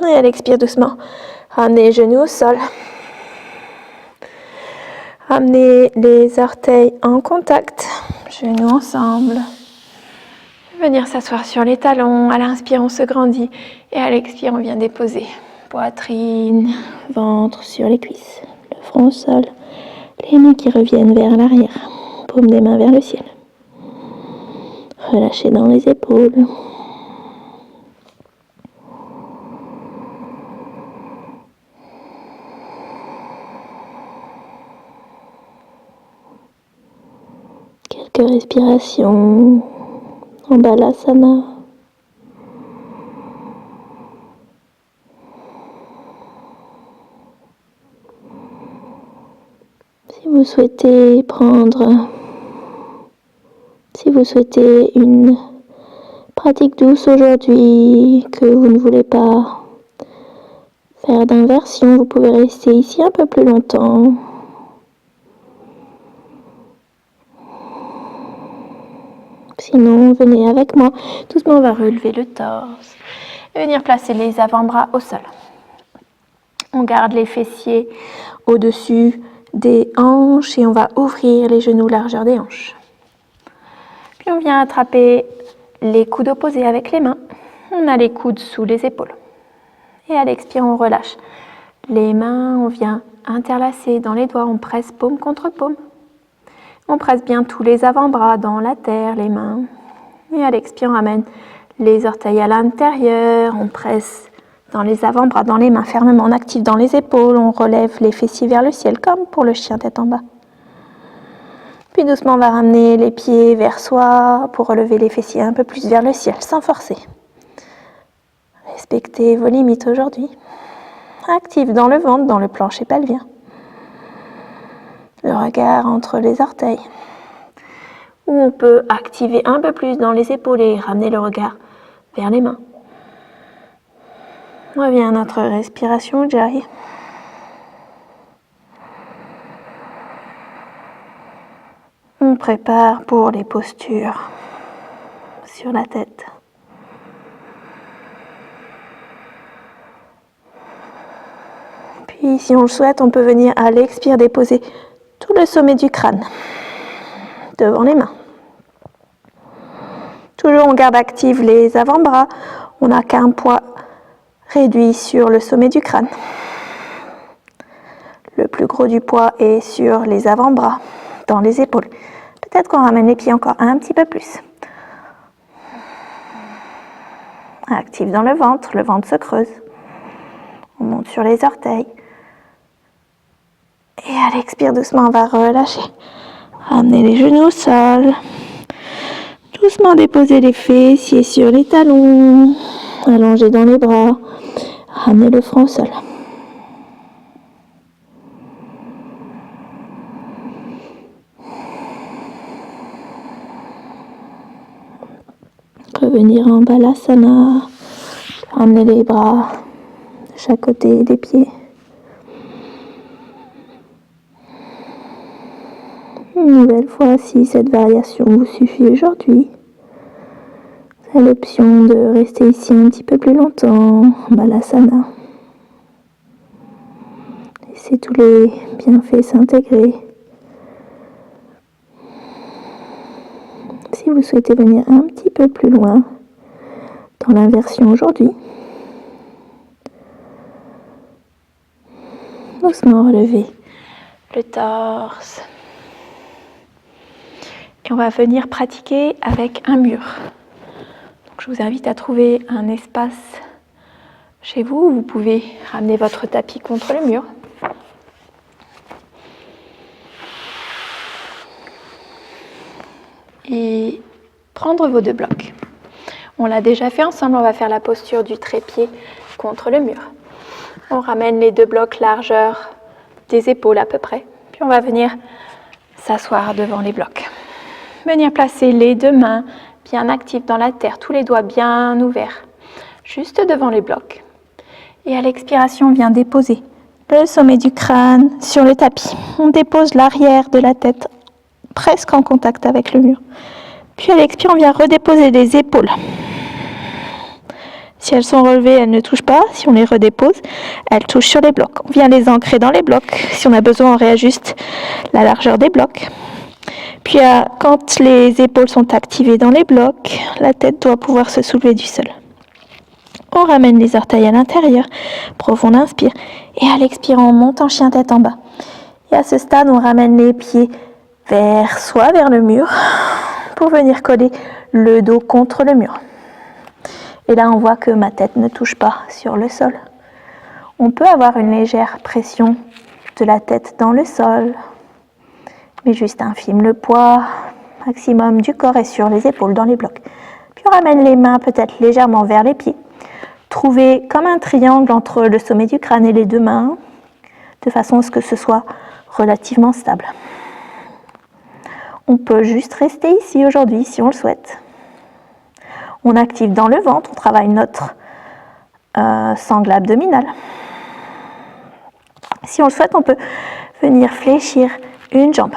Et à l'expire doucement, ramenez les genoux au sol. Ramenez les orteils en contact, genoux ensemble. Venir s'asseoir sur les talons. À l'inspire, on se grandit. Et à l'expire, on vient déposer poitrine, ventre sur les cuisses. Le front au sol. Les mains qui reviennent vers l'arrière. Paume des mains vers le ciel. Relâchez dans les épaules. Quelques respirations en balasana. Si vous souhaitez une pratique douce aujourd'hui, que vous ne voulez pas faire d'inversion, vous pouvez rester ici un peu plus longtemps. Sinon, venez avec moi. Doucement, on va relever le torse et venir placer les avant-bras au sol. On garde les fessiers au-dessus des hanches et on va ouvrir les genoux largeur des hanches. Puis on vient attraper les coudes opposés avec les mains. On a les coudes sous les épaules. Et à l'expire, on relâche les mains. On vient interlacer dans les doigts. On presse paume contre paume. On presse bien tous les avant-bras dans la terre, les mains. Et à l'expire, on ramène les orteils à l'intérieur. On presse dans les avant-bras, dans les mains, fermement. On active dans les épaules. On relève les fessiers vers le ciel, comme pour le chien tête en bas. Puis doucement, on va ramener les pieds vers soi pour relever les fessiers un peu plus vers le ciel, sans forcer. Respectez vos limites aujourd'hui. Active dans le ventre, dans le plancher pelvien. Le regard entre les orteils. Ou on peut activer un peu plus dans les épaules et ramener le regard vers les mains. On revient à notre respiration Ujjayi. On prépare pour les postures sur la tête. Puis si on le souhaite, on peut venir à l'expire déposer tout le sommet du crâne devant les mains. Toujours on garde active les avant-bras, on n'a qu'un poids réduit sur le sommet du crâne. Le plus gros du poids est sur les avant-bras, dans les épaules. Peut-être qu'on ramène les pieds encore un petit peu plus. Actif dans le ventre se creuse. On monte sur les orteils. Et à l'expire, doucement, on va relâcher. Ramener les genoux au sol. Doucement déposer les fessiers sur les talons. Allonger dans les bras. Ramener le front au sol. Revenir en balasana. Ramener les bras de chaque côté des pieds. Une nouvelle fois, si cette variation vous suffit aujourd'hui, vous avez l'option de rester ici un petit peu plus longtemps, en balasana. Laissez tous les bienfaits s'intégrer. Si vous souhaitez venir un petit peu plus loin dans l'inversion aujourd'hui, doucement relever le torse. Et on va venir pratiquer avec un mur. Donc je vous invite à trouver un espace chez vous où vous pouvez ramener votre tapis contre le mur. Et prendre vos 2 blocs. On l'a déjà fait ensemble, on va faire la posture du trépied contre le mur. On ramène les 2 blocs largeur des épaules à peu près. Puis on va venir s'asseoir devant les blocs. Venir placer les 2 mains bien actives dans la terre, tous les doigts bien ouverts, juste devant les blocs. Et à l'expiration, on vient déposer le sommet du crâne sur le tapis. On dépose l'arrière de la tête presque en contact avec le mur. Puis à l'expire, on vient redéposer les épaules. Si elles sont relevées, elles ne touchent pas. Si on les redépose, elles touchent sur les blocs. On vient les ancrer dans les blocs. Si on a besoin, on réajuste la largeur des blocs. Puis quand les épaules sont activées dans les blocs, la tête doit pouvoir se soulever du sol. On ramène les orteils à l'intérieur, profond inspire, et à l'expire, on monte en chien tête en bas. Et à ce stade, on ramène les pieds vers le mur, pour venir coller le dos contre le mur. Et là, on voit que ma tête ne touche pas sur le sol. On peut avoir une légère pression de la tête dans le sol, mais juste infime. Le poids maximum du corps est sur les épaules, dans les blocs. Puis on ramène les mains peut-être légèrement vers les pieds. Trouvez comme un triangle entre le sommet du crâne et les 2 mains, de façon à ce que ce soit relativement stable. On peut juste rester ici aujourd'hui si on le souhaite. On active dans le ventre, on travaille notre sangle abdominal. Si on le souhaite, on peut venir fléchir une jambe.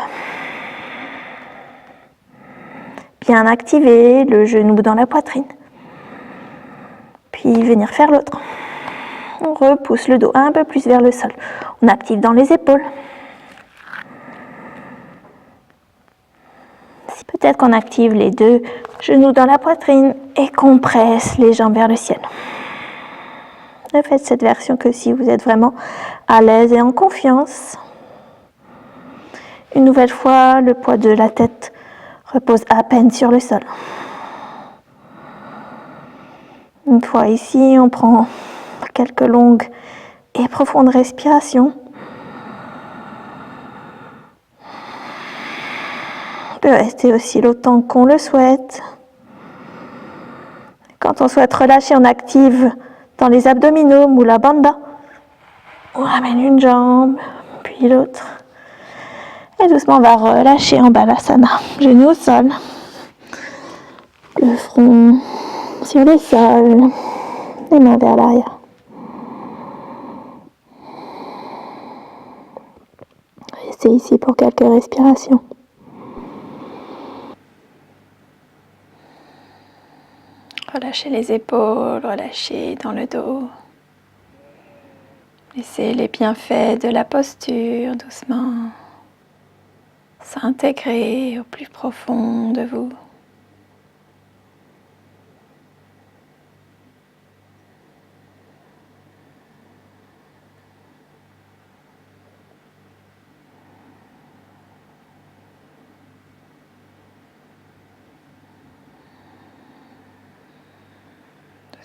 Bien activer le genou dans la poitrine. Puis venir faire l'autre. On repousse le dos un peu plus vers le sol. On active dans les épaules. Peut-être qu'on active les 2 genoux dans la poitrine et qu'on presse les jambes vers le ciel. Ne faites cette version que si vous êtes vraiment à l'aise et en confiance. Une nouvelle fois, le poids de la tête repose à peine sur le sol. Une fois ici, on prend quelques longues et profondes respirations. On peut rester aussi longtemps qu'on le souhaite. Quand on souhaite relâcher, on active dans les abdominaux, Mula Bandha. On ramène une jambe, puis l'autre. Et doucement, on va relâcher en Balasana. Genoux au sol. Le front sur le sol. Les mains vers l'arrière. Restez ici pour quelques respirations. Relâchez les épaules, relâchez dans le dos. Laissez les bienfaits de la posture doucement s'intégrer au plus profond de vous.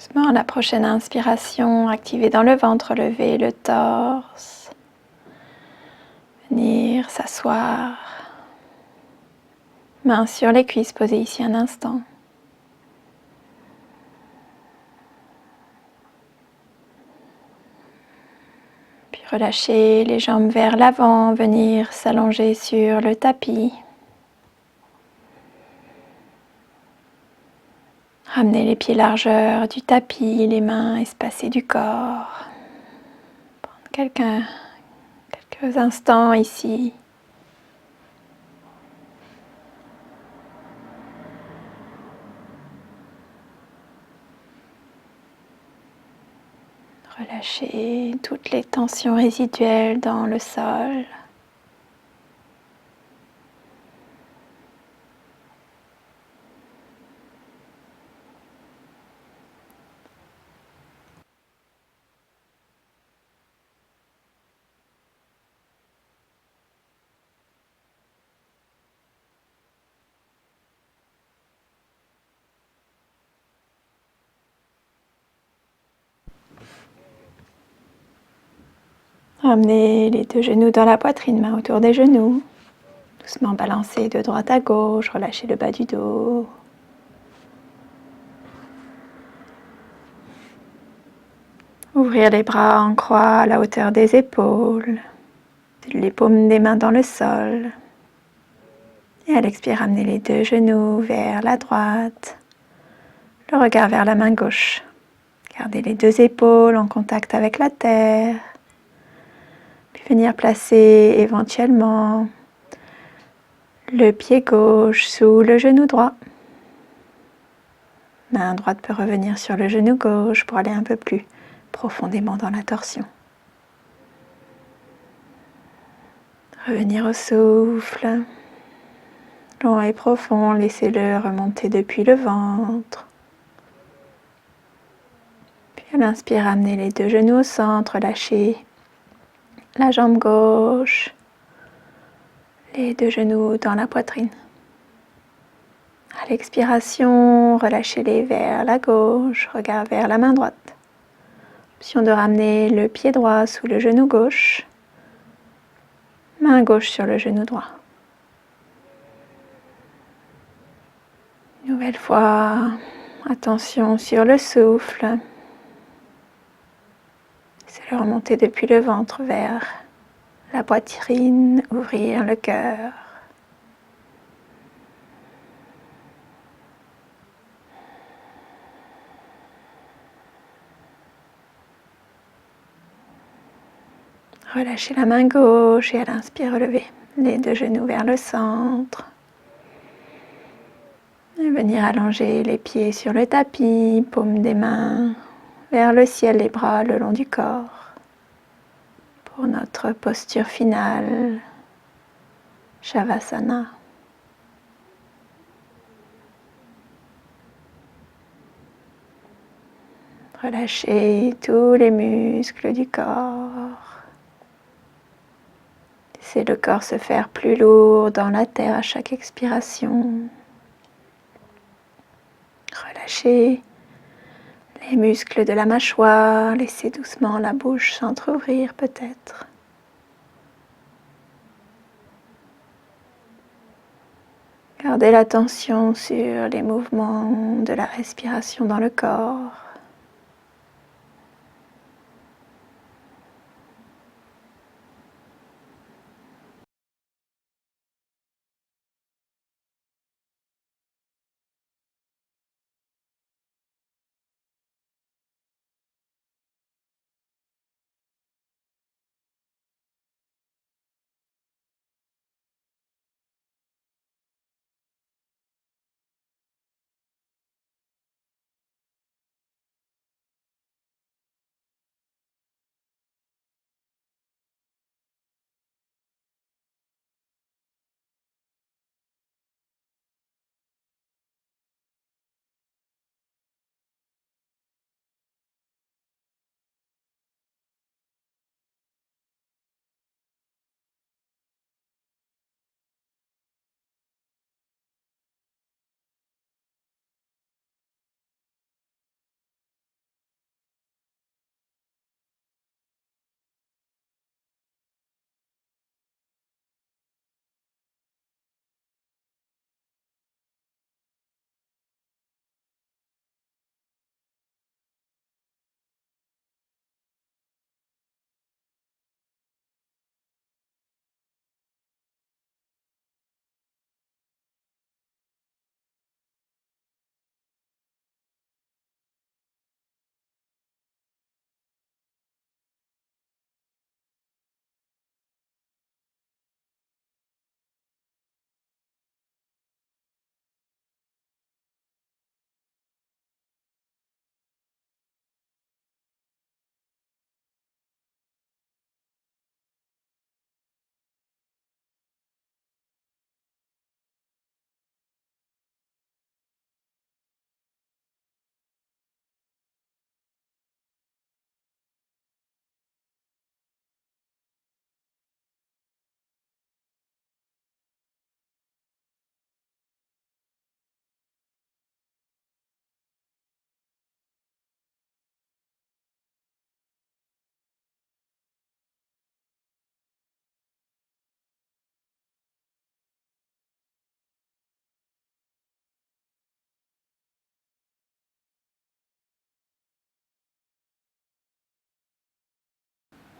Doucement, la prochaine inspiration, activer dans le ventre, lever le torse, venir s'asseoir, mains sur les cuisses, posées ici un instant. Puis relâcher les jambes vers l'avant, venir s'allonger sur le tapis. Ramener les pieds largeur du tapis, les mains espacées du corps. Prendre quelques instants ici. Relâcher toutes les tensions résiduelles dans le sol. Ramenez les deux genoux dans la poitrine, main autour des genoux. Doucement balancer de droite à gauche, relâchez le bas du dos. Ouvrir les bras en croix à la hauteur des épaules. Les paumes des mains dans le sol. Et à l'expire, ramenez les deux genoux vers la droite. Le regard vers la main gauche. Gardez les deux épaules en contact avec la terre. Puis venir placer éventuellement le pied gauche sous le genou droit. Main droite peut revenir sur le genou gauche pour aller un peu plus profondément dans la torsion. Revenir au souffle. Long et profond, laissez-le remonter depuis le ventre. Puis à l'inspire, ramenez les deux genoux au centre, lâchez la jambe gauche, les deux genoux dans la poitrine. À l'expiration, relâchez-les vers la gauche, regard vers la main droite. Option de ramener le pied droit sous le genou gauche, main gauche sur le genou droit. Nouvelle fois, attention sur le souffle. Laissez-le remonter depuis le ventre vers la poitrine, ouvrir le cœur. Relâchez la main gauche et à l'inspire, relevez les deux genoux vers le centre. Et venir allonger les pieds sur le tapis, paumes des mains vers le ciel, les bras le long du corps. Pour notre posture finale, Shavasana. Relâchez tous les muscles du corps. Laissez le corps se faire plus lourd dans la terre à chaque expiration. Relâchez les muscles de la mâchoire. Laissez doucement la bouche s'entrouvrir peut-être. Gardez l'attention sur les mouvements de la respiration dans le corps.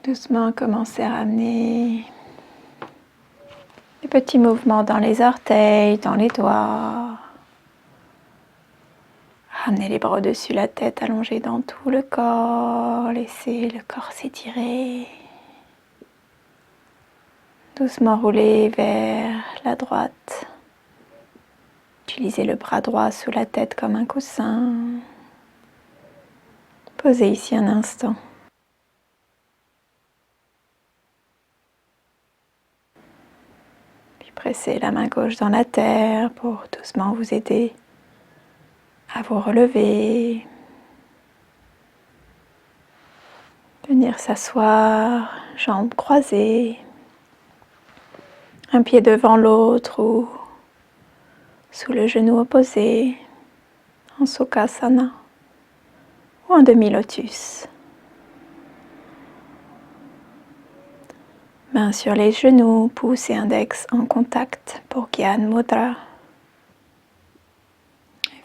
Doucement, commencez à ramener des petits mouvements dans les orteils, dans les doigts. Ramenez les bras au-dessus la tête, allongés dans tout le corps. Laissez le corps s'étirer. Doucement rouler vers la droite. Utilisez le bras droit sous la tête comme un coussin. Posez ici un instant. Puis pressez la main gauche dans la terre pour doucement vous aider à vous relever. Venir s'asseoir, jambes croisées, un pied devant l'autre ou sous le genou opposé, en Sukhasana ou en demi-lotus. Main sur les genoux, pouce et index en contact pour Gyan Mudra.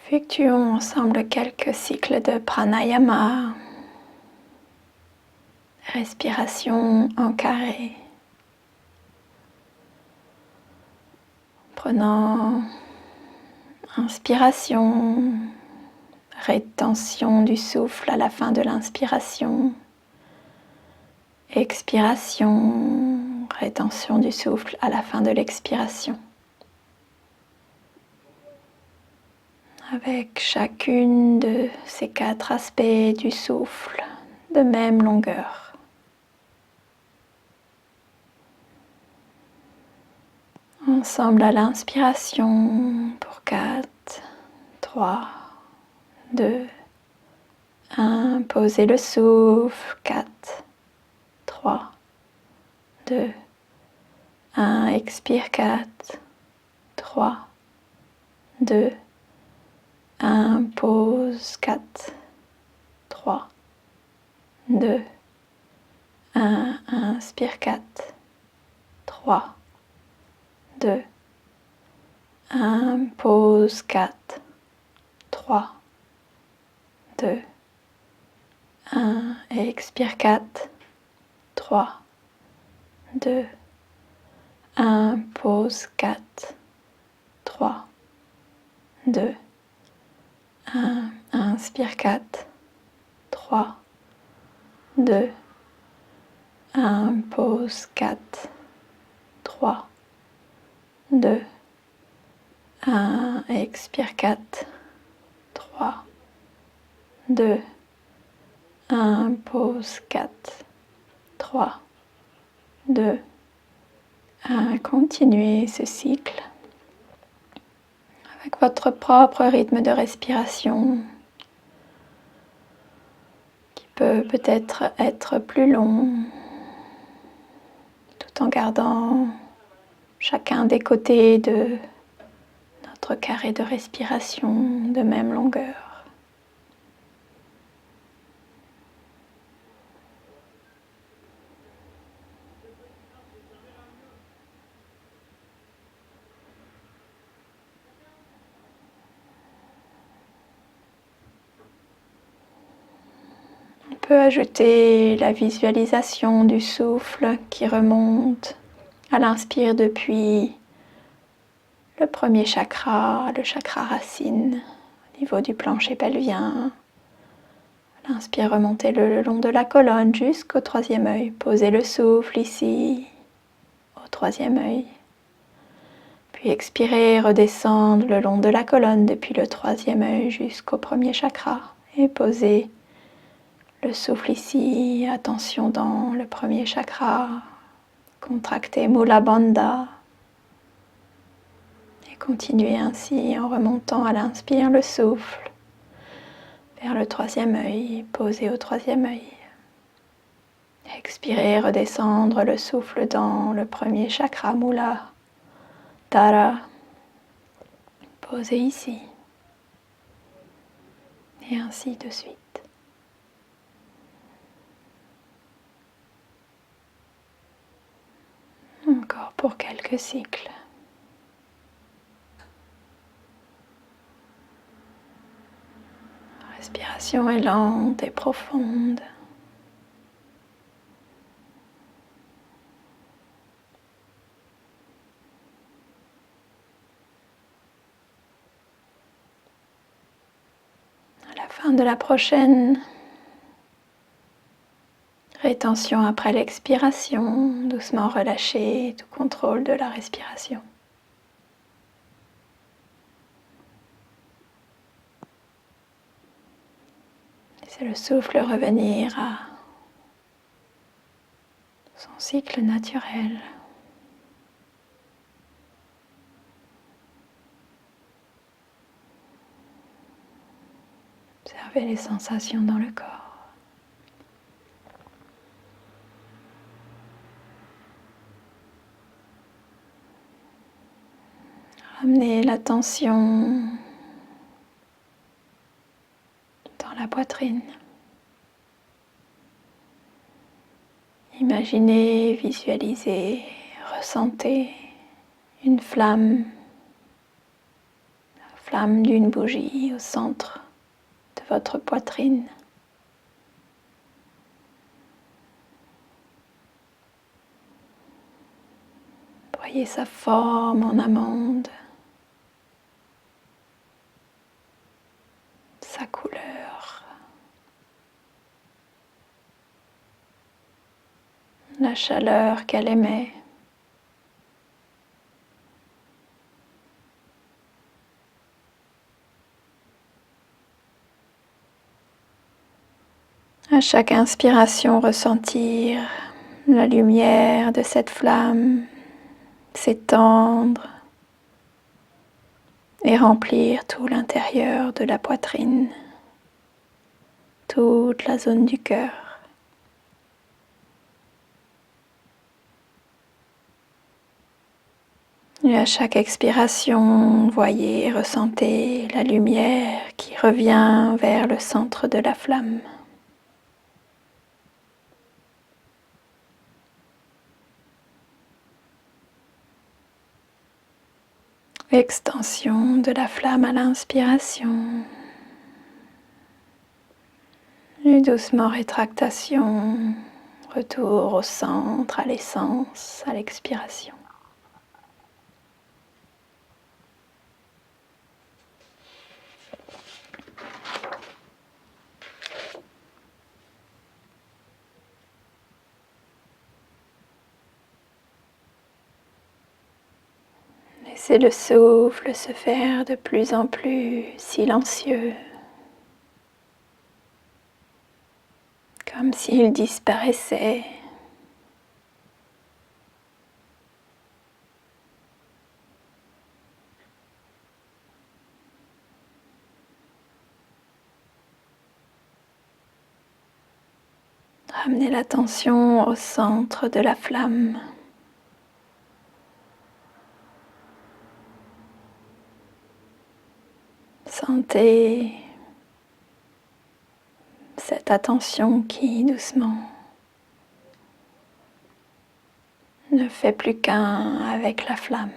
Effectuons ensemble quelques cycles de pranayama. Respiration en carré. Prenant inspiration, rétention du souffle à la fin de l'inspiration. Expiration, rétention du souffle à la fin de l'expiration. Avec chacune de ces 4 aspects du souffle de même longueur. Ensemble à l'inspiration pour 4, 3, 2, 1. Posez le souffle. 4, 3, 2, 1. Expire. 4, 3, 2, 1. Pause. 4, 3, 2, 1. Inspire. 4, 3, 2, 1. Pause. 4, 3, 2, 1. Expire. 4, 3, 2, 1. Pause. 4, 3, 2, 1. Inspire. 4, 3, 2, 1. Pause. 4, 3, 2, 1. Expire. 4, 3, 2, 1. Pause. 4, 3, 2, 1. Continuez ce cycle avec votre propre rythme de respiration qui peut peut-être être plus long tout en gardant chacun des côtés de notre carré de respiration de même longueur. On peut ajouter la visualisation du souffle qui remonte à l'inspire depuis le premier chakra, le chakra racine, au niveau du plancher pelvien. À l'inspire, remontez le long de la colonne jusqu'au 3e œil. Posez le souffle ici, au 3e œil. Puis expirez, redescendre le long de la colonne depuis le 3e œil jusqu'au premier chakra. Et posez le souffle ici, attention dans le premier chakra. Contractez Mula Bandha. Et continuez ainsi en remontant à l'inspire le souffle vers le 3e œil, posez au 3e œil. Expirez, redescendre le souffle dans le premier chakra Mula Dhara. Posez ici. Et ainsi de suite. Encore pour quelques cycles. La respiration est lente et profonde. Fin de la prochaine rétention après l'expiration, doucement relâcher tout contrôle de la respiration. Laissez le souffle revenir à son cycle naturel. Observez les sensations dans le corps. Ramenez l'attention dans la poitrine. Imaginez, visualisez, ressentez une flamme, la flamme d'une bougie au centre de votre poitrine. Voyez sa forme en amande, sa couleur, la chaleur qu'elle émet. À chaque inspiration, ressentir la lumière de cette flamme s'étendre et remplir tout l'intérieur de la poitrine, toute la zone du cœur. Et à chaque expiration, voyez et ressentez la lumière qui revient vers le centre de la flamme. Extension de la flamme à l'inspiration. Et doucement rétractation, retour au centre, à l'essence, à l'expiration. Laissez le souffle se faire de plus en plus silencieux, comme s'il disparaissait. Ramenez l'attention au centre de la flamme. Sentez cette attention qui doucement ne fait plus qu'un avec la flamme.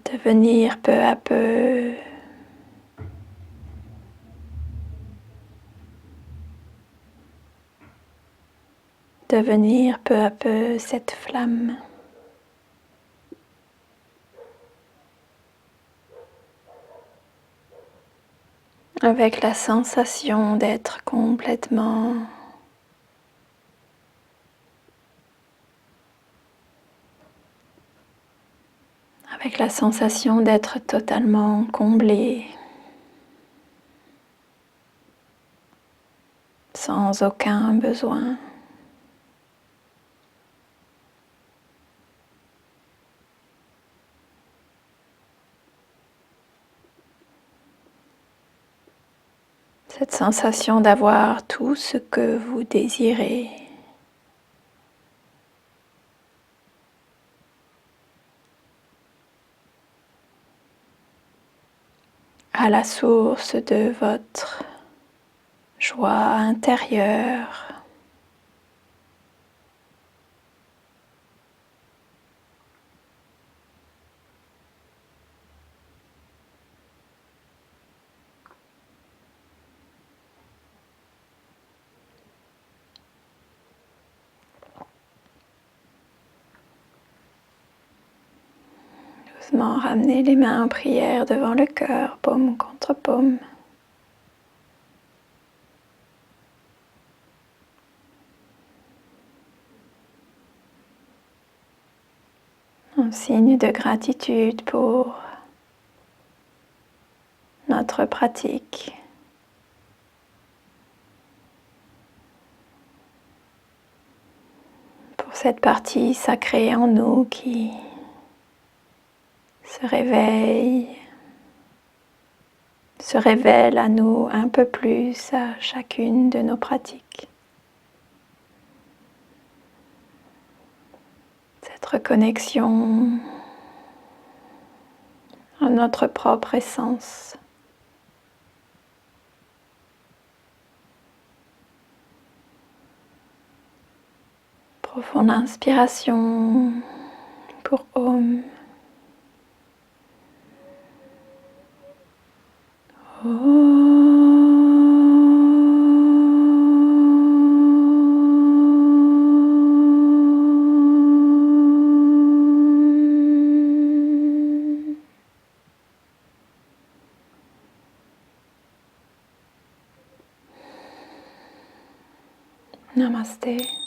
Devenir peu à peu cette flamme. Avec la sensation d'être complètement avec la sensation d'être totalement comblé, sans aucun besoin. Cette sensation d'avoir tout ce que vous désirez. À la source de votre joie intérieure. Doucement ramener les mains en prière devant le cœur, paume contre paume. Un signe de gratitude pour notre pratique. Pour cette partie sacrée en nous qui se révèle à nous un peu plus à chacune de nos pratiques. Cette reconnexion à notre propre essence. Profonde inspiration pour Om. Namaste.